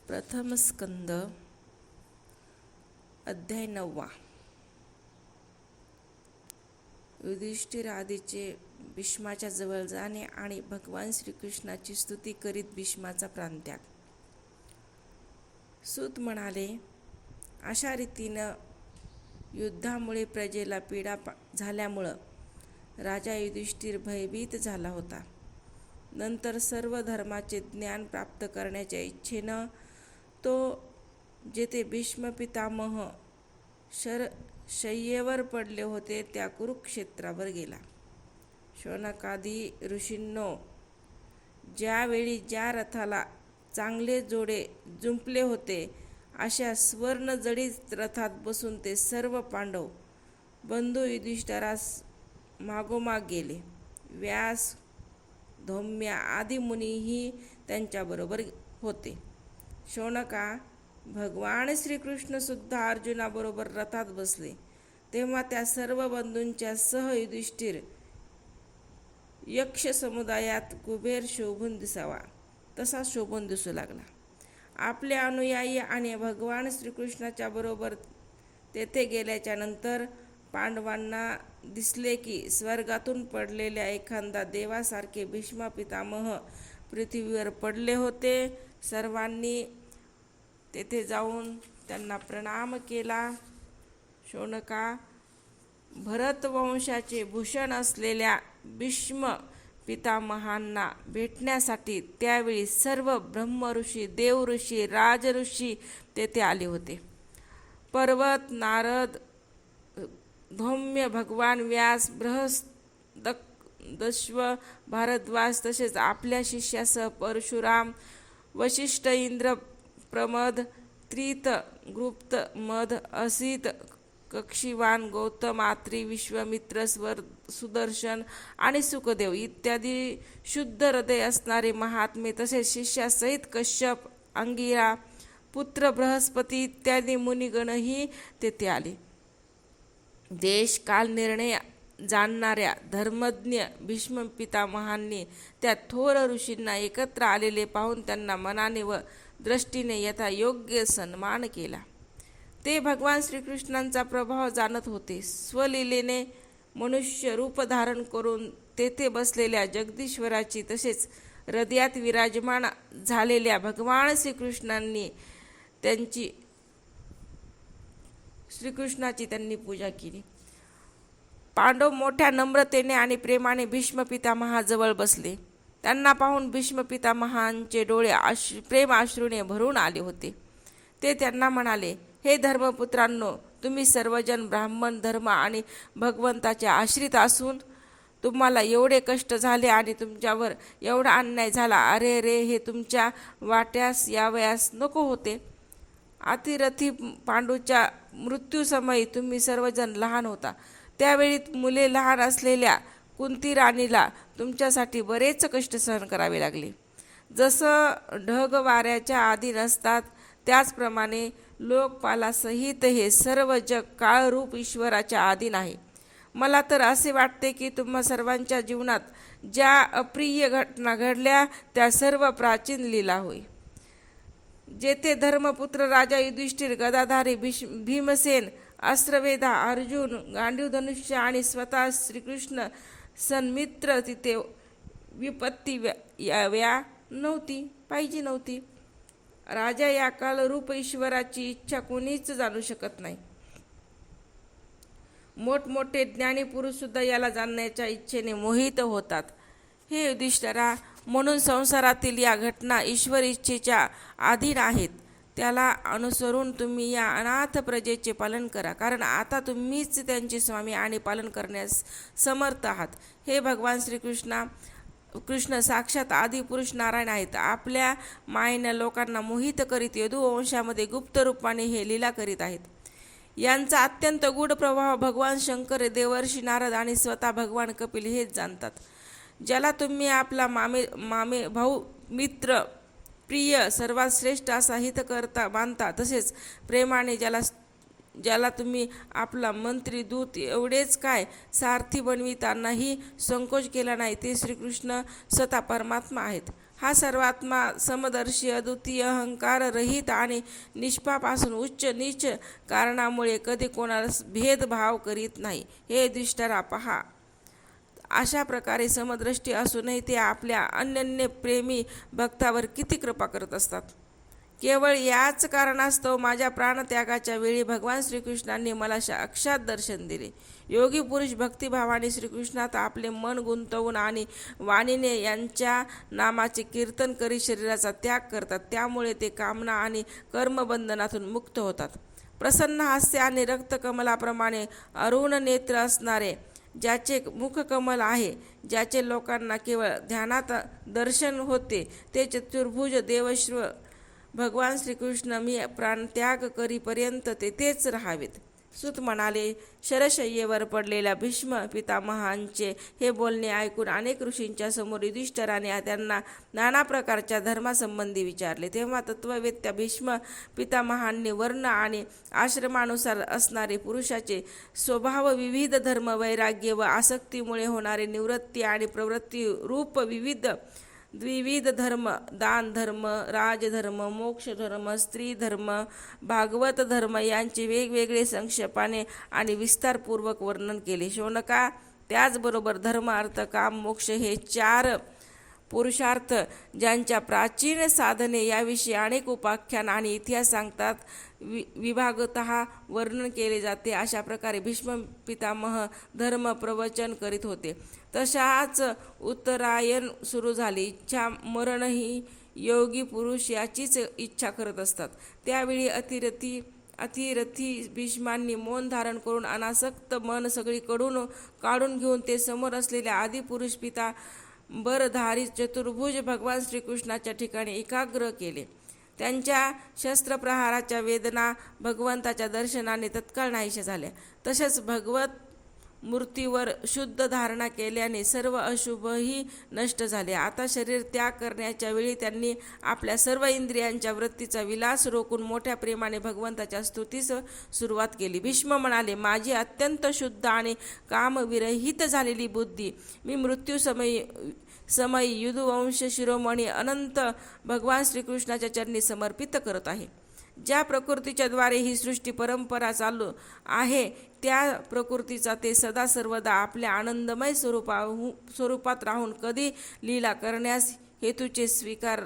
प्रथम स्कंद अध्याय 9. युधिष्ठिर आदीचे भीष्माच्या जवळ जाणे आणि भगवान श्रीकृष्णाची स्तुती करीत भीष्माचा प्राणत्याग. सूत म्हणाले, अशा रीतीनं युद्धामुळे प्रजेला पीडा झाल्यामुळं राजा युधिष्ठिर भयभीत झाला होता. नंतर सर्व धर्माचे ज्ञान प्राप्त करण्याच्या इच्छेनं तो जेथे भीष्म पितामह शय्येवर पडले होते त्या कुरुक्षेत्रावर गेला. शौनकादी ऋषींनो, ज्यावेळी ज्या रथाला चांगले जोडे जुंपले होते अशा स्वर्णजडित रथात बसून ते सर्व पांडव बंधू युधिष्ठिरास मागोमाग गेले. व्यास, धौम्य आदी मुनीही त्यांच्याबरोबर होते. शौनका, भगवान श्रीकृष्ण सुद्धा अर्जुनाबरोबर रथात बसले. तेव्हा त्या सर्व बंधूंच्या सह युधिष्ठिर यक्ष समुदायात कुबेर शोभून दिसावा तसा शोभून दिसू लागला. आपले अनुयायी आणि भगवान श्रीकृष्णाच्या बरोबर तेथे गेल्याच्या नंतर पांडवांना दिसले की स्वर्गातून पडलेल्या एखादा देवासारखे भीष्म पितामह पृथ्वीवर पडले होते. सर्वांनी तेथे जाऊन त्यांना प्रणाम केला. शौनका, भरतवंशाचे भूषण असलेल्या भीष्म पितामहांना भेटण्यासाठी त्यावेळी सर्व ब्रह्मऋषी, देवऋषी, राजऋषी तेथे आले होते. पर्वत, नारद, धौम्य, भगवान व्यास, बृहदश्व, भारद्वाज तसेच आपल्या शिष्यासह परशुराम, वशिष्ठ, इंद्र, प्रमद, त्रित, गुप्त, मद, असित, कक्षीवान, गौतम, आत्री, विश्वामित्र, सुदर्शन आणि सुखदेव इत्यादी शुद्ध हृदय असणारे महात्मे तसेच शिष्यासहित कश्यप, अंगिरा, पुत्र बृहस्पती इत्यादी मुनिगणही तेथे आले. देश काल निर्णय जाणणाऱ्या धर्मज्ञ भीष्म पितामहांनी त्या थोर ऋषींना एकत्र आलेले पाहून त्यांना मनाने व दृष्टीने यथायोग्य सन्मान केला. ते भगवान श्रीकृष्णांचा प्रभाव जाणत होते. स्वलीलेने मनुष्य रूप धारण करून तेथे बसलेल्या जगदीश्वराची तसेच हृदयात विराजमान झालेल्या भगवान श्रीकृष्णाची त्यांनी पूजा केली. पांडव मोठ्या नम्रतेने आणि प्रेमाने भीष्म पितामहाजवळ बसले. त्यांना पाहून भीष्म पितामहांचे डोळे प्रेम अश्रूने भरून आले होते. ते त्यांना म्हणाले, हे धर्मपुत्रांनो, तुम्ही सर्वजण ब्राह्मण धर्म आणि भगवंताचे आश्रित असून तुम्हाला एवढे कष्ट झाले आणि तुमच्यावर एवढा अन्याय झाला. अरे रे, हे तुमच्या वाट्यास यावयास नको होते. अतिरथी पांडूच्या मृत्यूसमयी तुम्ही सर्वजण लहान होता. त्यावेळी मुले लहान असलेल्या कुंती राणीला तुमच्यासाठी बरेच कष्ट सहन करावे लागले. जसं ढग वाऱ्याच्या अधीन असतात त्याचप्रमाणे लोकपालासहित हे सर्व जग काळरूप ईश्वराच्या अधीन आहे. मला तर असे वाटते की तुम्हा सर्वांच्या जीवनात ज्या अप्रिय घटना घडल्या त्या सर्व प्राचीन लीला होय. जेथे धर्मपुत्र राजा युधिष्ठिर, गदाधारी भीमसेन, अस्त्रवेधा, अर्जुन, गांडीव धनुष्य आणि स्वतः श्रीकृष्ण सन्मित्र, तिथे विपत्ती याव्या पाहिजे नव्हती. राजा या कालरूप ईश्वराची इच्छा कोणीच जाणू शकत नाही. मोठमोठे ज्ञानी पुरुष सुद्धा याला जाणण्याच्या इच्छेने मोहित होतात. हे युधिष्ठिरा, म्हणून संसारातील या घटना ईश्वर इच्छेच्या अधीन आहेत. त्याला अनुसरून तुम्ही या अनाथ प्रजेचे पालन करा, कारण आता तुम्हीच त्यांचे स्वामी आणि पालन करण्यास समर्थ आहात. हे भगवान कृष्ण साक्षात आदिपुरुष नारायण आहेत. आपल्या मायेने लोकांना मोहित करीत यदुवंशामध्ये गुप्त रूपाने हे लीला करीत आहेत. यांचा अत्यंत गूढ प्रभाव भगवान शंकर, देवर्षी नारद आणि स्वतः भगवान कपिल हेच जाणतात. ज्याला तुम्ही आपला मामे भाऊ, मित्र, प्रिय, सर्वात श्रेष्ठ असा हितकर्ता मानता, तसेच प्रेमाने ज्याला तुम्ही आपला मंत्री, दूत एवढेच काय सारथी बनवितानाही संकोच केला नाही, ते श्रीकृष्ण स्वतः परमात्मा आहेत. हा सर्वात्मा समदर्शी, अद्वितीय, अहंकार रहित आणि निष्पाप असून उच्च नीच कारणामुळे कधी कोणाला भेदभाव करीत नाही. हे दृष्टारा पहा. अशा प्रकारे समदृष्टी असूनही ते आपल्या अनन्य प्रेमी भक्तावर किती कृपा करत असतात. केवळ याच कारणास्तव माझ्या प्राणत्यागाच्या वेळी भगवान श्रीकृष्णांनी मला साक्षात दर्शन दिले. योगी पुरुष भक्तिभावाने श्रीकृष्णात आपले मन गुंतवून आणि वाणीने यांच्या नामाचे कीर्तन करीत शरीराचा त्याग करतात. त्यामुळे ते कामना आणि कर्मबंधनातून मुक्त होतात. प्रसन्न हास्य आणि रक्तकमलाप्रमाणे अरुण नेत्र असणारे, ज्याचे मुखकमल आहे, ज्याचे लोकांना केवळ ध्यानात दर्शन होते, ते चतुर्भुज देवश्व भगवान श्रीकृष्ण मी प्राणत्याग करीपर्यंत तेथेच राहावेत. सूत म्हणाले, शरशय्येवर पडलेल्या भीष्म पितामहांचे हे बोलणे ऐकून अनेक ऋषींच्या समोर युधिष्ठिराने त्यांना नाना प्रकारच्या धर्मासंबंधी विचारले. तेव्हा तत्ववेत्या भीष्म पितामहांनी वर्ण आणि आश्रमानुसार असणारे पुरुषाचे स्वभाव, विविध धर्म, वैराग्य व आसक्तीमुळे होणारे निवृत्ती आणि प्रवृत्ती रूप द्विविध धर्म, दान धर्म, राजधर्म, मोक्ष धर्म, स्त्री धर्म, भागवत धर्म यांचे वेगवेगळे संक्षेपाने आणि विस्तारपूर्वक वर्णन केले. शौनका, त्याचबरोबर धर्म, अर्थ, काम, मोक्ष हे 4 पुरुषार्थ ज्यांच्या प्राचीन साधने याविषयी अनेक उपाख्यान आणि इतिहास सांगतात, विभागतः वर्णन केले जाते. अशा प्रकारे भीष्म पितामह धर्म प्रवचन करीत होते. तशाच उत्तरायण सुरू झाली. इच्छा मरण ही योगी पुरुष याचीच इच्छा करत असतात. त्यावेळी अतिरथी भीष्मांनी मौन धारण करून अनासक्त मन सगळीकडून काढून घेऊन ते समोर असलेल्या आदिपुरुष पितांबरधारी चतुर्भुज भगवान श्रीकृष्णाच्या ठिकाणी एकाग्र केले. त्यांच्या शस्त्रप्रहाराच्या वेदना भगवंताच्या दर्शनाने तत्काळ नाहीशा झाल्या. तसेच भगवत मूर्तीवर शुद्ध धारणा केल्याने सर्व अशुभही नष्ट झाले. आता शरीर त्याग करण्याच्या वेळी त्यांनी आपल्या सर्व इंद्रियांच्या वृत्तीचा विलास रोखून मोठ्या प्रेमाने भगवंताच्या स्तुतीस सुरुवात केली. भीष्म म्हणाले, माझी अत्यंत शुद्ध आणि कामविरहित झालेली बुद्धी मी मृत्यूसमयी युधवंश शिरोमणी अनंत भगवान श्रीकृष्णाच्या चरणी समर्पित करत आहे. ज्या प्रकृतीच्या द्वारे ही सृष्टी परंपरा चालू आहे, त्या प्रकृतीचा ते सदा सर्वदा आपल्या आनंदमय स्वरूपात राहून कधी लीला करण्यास हेतूचे स्वीकार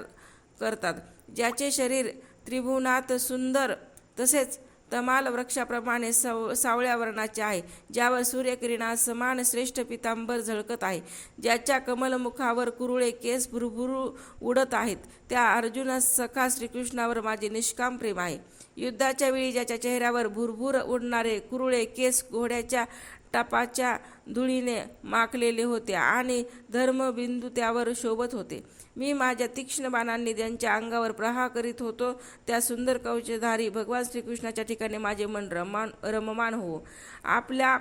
करतात. ज्याचे शरीर त्रिभुवनात सुंदर तसेच तमाल वृक्षाप्रमाणे सावळ्या वर्णाचे आहे, ज्यावर सूर्यकिरणा समान श्रेष्ठ पितांबर झळकत आहे, ज्याच्या कमलमुखावर कुरुळे केस भुरभुरू उडत आहेत, त्या अर्जुन सखा श्रीकृष्णावर माझे निष्काम प्रेम आहे. युद्धाच्या वेळी ज्याच्या चेहऱ्यावर भुरभुर उडणारे कुरुळे केस घोड्याच्या टपाच्या धुळीने माखलेले होते आणि धर्मबिंदू त्यावर शोभत होते, मी माझ्या तीक्ष्ण बाणांनी ज्यांच्या अंगावर प्रहार करीत होतो, त्या सुंदर कवचधारी भगवान श्रीकृष्णाच्या ठिकाणी माझे मन रममान हो. आपल्या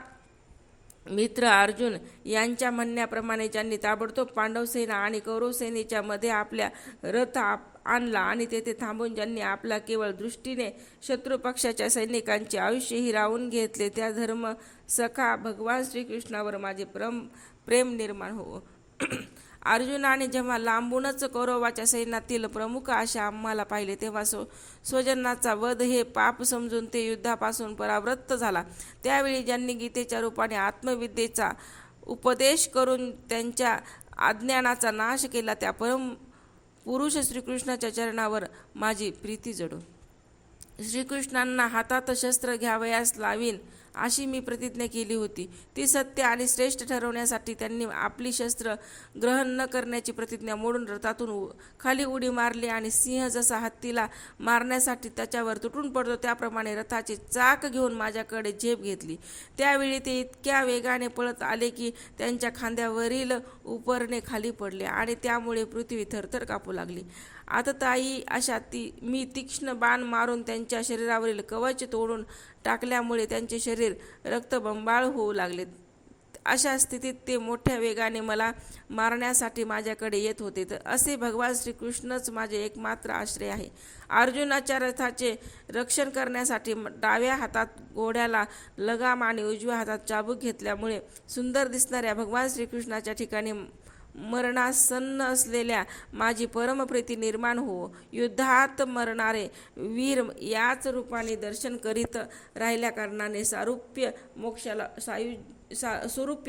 मित्र अर्जुन यांच्या म्हणण्याप्रमाणे ज्यांनी ताबडतोब पांडव सेना आणि कौरव सेनेच्या मध्ये आपल्या रथ आणला आणि तेथे थांबून ज्यांनी आपला केवळ दृष्टीने शत्रुपक्षाच्या सैनिकांचे आयुष्य हिरावून घेतले, त्या धर्म सखा भगवान श्रीकृष्णावर माझे प्रेम निर्माण हो. अर्जुनाने जेव्हा लांबूनच कौरवाच्या सैन्यातील प्रमुख अशा आम्हाला पाहिले, तेव्हा स्वजनाचा वध हे पाप समजून ते युद्धापासून परावृत्त झाला. त्यावेळी ज्यांनी गीतेच्या रूपाने आत्मविद्येचा उपदेश करून त्यांच्या अज्ञानाचा नाश केला, त्या परम पुरुष श्रीकृष्णाच्या चरणावर माझी प्रीती जडो. श्रीकृष्णांना हातात शस्त्र घ्यावयास लावीन अशी मी प्रतिज्ञा केली होती. ती सत्य आणि श्रेष्ठ ठरवण्यासाठी त्यांनी आपली शस्त्र ग्रहण न करण्याची प्रतिज्ञा मोडून रथातून खाली उडी मारली आणि सिंह जसा हत्तीला मारण्यासाठी त्याच्यावर तुटून पडतो, त्याप्रमाणे रथाचे चाक घेऊन माझ्याकडे झेप घेतली. त्यावेळी ते इतक्या वेगाने पळत आले की त्यांच्या खांद्यावरील उपरणे खाली पडले आणि त्यामुळे पृथ्वी थरथर कापू लागली. आता ताई अशा मी तीक्ष्ण बाण मारून त्यांच्या शरीरावरील कवच तोडून टाकल्यामुळे त्यांचे शरीर रक्तबंबाळ होऊ लागले. अशा स्थितीत ते मोठ्या वेगाने मला मारण्यासाठी माझ्याकडे येत होते. तर असे भगवान श्रीकृष्णच माझे एकमात्र आश्रय आहे. अर्जुनाच्या रथाचे रक्षण करण्यासाठी डाव्या हातात घोड्याला लगाम आणि उजव्या हातात चाबूक घेतल्यामुळे सुंदर दिसणाऱ्या भगवान श्रीकृष्णाच्या ठिकाणी मरणासन्न असलेल्या माझी परमप्रीती निर्माण हो. युद्धात मरणारे वीर याच रूपाने दर्शन करीत राहिल्या कारणाने स्वरूप्य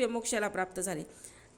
मोक्षाला प्राप्त झाले.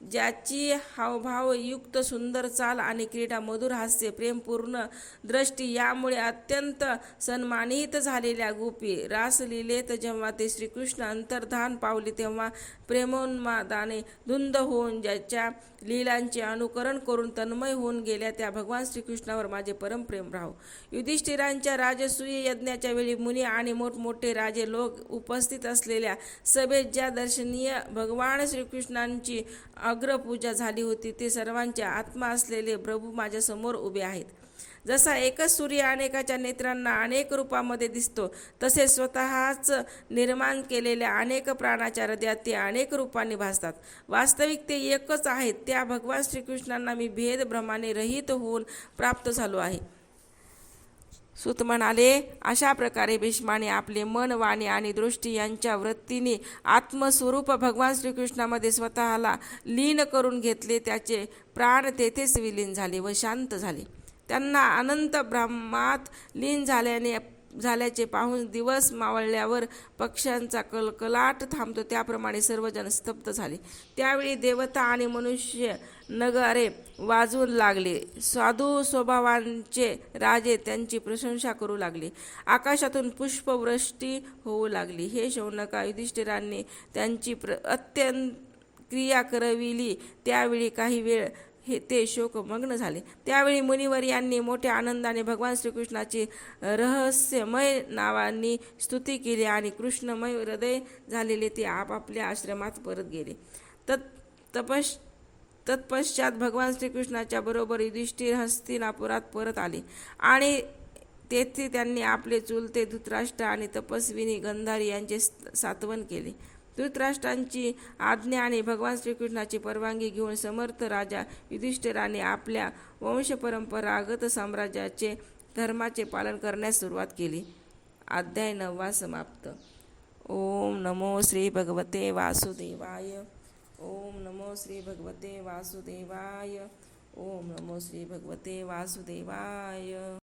ज्याची हावभावयुक्त सुंदर चाल आणि क्रीडा, मधुर हास्य, प्रेमपूर्ण दृष्टी यामुळे अत्यंत सन्मानित झालेल्या गोपी रासलीलेत जेव्हा ते श्रीकृष्ण अंतर्धान पावले तेव्हा प्रेमोन्मादाने धुंद होऊन ज्याच्या लीलांचे अनुकरण करून तन्मय होऊन गेल्या त्या भगवान श्रीकृष्णावर माझे परमप्रेम राहो. युधिष्ठिरांच्या राजसूय यज्ञाच्या वेळी मुनी आणि मोठमोठे राजे लोक उपस्थित असलेल्या सभेत ज्या दर्शनीय भगवान श्रीकृष्णांची अग्रपूजा झाली होती ते सर्वांचे आत्मा असलेले प्रभू माझ्या समोर उभे आहेत. जसा एकच सूर्य अनेकाच्या नेत्रांना अनेक रूपामध्ये दिसतो तसे स्वतःच निर्माण केलेल्या अनेक प्राणाच्या हृदयात ते अनेक रूपांनी भासतात. वास्तविक ते एकच आहेत. त्या भगवान श्रीकृष्णांना मी भेदभ्रमाने रहित होऊन प्राप्त झालो आहे. सूत म्हणाले, अशा प्रकारे भीष्माने आपले मन, वाणी आणि दृष्टी यांच्या वृत्तीने आत्मस्वरूप भगवान श्रीकृष्णामध्ये स्वतःला लीन करून घेतले. त्याचे प्राण तेथेच विलीन झाले व शांत झाले. त्यांना अनंत ब्रह्मात लीन झाल्याचे पाहून दिवस मावळल्यावर पक्ष्यांचा कलकलाट थांबतो त्याप्रमाणे सर्वजण स्तब्ध झाले. त्यावेळी देवता आणि मनुष्य नगारे वाजवू लागले. साधू स्वभावांचे राजे त्यांची प्रशंसा करू लागले. आकाशातून पुष्पवृष्टी होऊ लागली. हे शौनका, युधिष्ठिरांनी त्यांची अत्यंत क्रिया करविली. त्यावेळी काही वेळ ते शोकमग्न झाले. त्यावेळी मुनिवर यांनी मोठ्या आनंदाने भगवान श्रीकृष्णाची रहस्यमय नावांनी स्तुती केली आणि कृष्णमय हृदय झालेले ते आपापल्या आश्रमात परत गेले. तत्पश्चात भगवान श्रीकृष्णाच्या बरोबर युधिष्ठिर हस्तिनापुरात परत आले आणि तेथे त्यांनी आपले चुलते धृतराष्ट्र आणि तपस्विनी गांधारी यांचे सांत्वन केले. धृतराष्ट्रांची आज्ञा आणि भगवान श्रीकृष्णाची परवानगी घेऊन समर्थ राजा युधिष्ठिराने आपल्या वंशपरंपरागत साम्राज्याचे धर्माचे पालन करण्यास सुरुवात केली. अध्याय 9 समाप्त. ओम नमो श्री भगवते वासुदेवाय. ओम नमो श्री भगवते वासुदेवाय. ओम नमो श्री भगवते वासुदेवाय.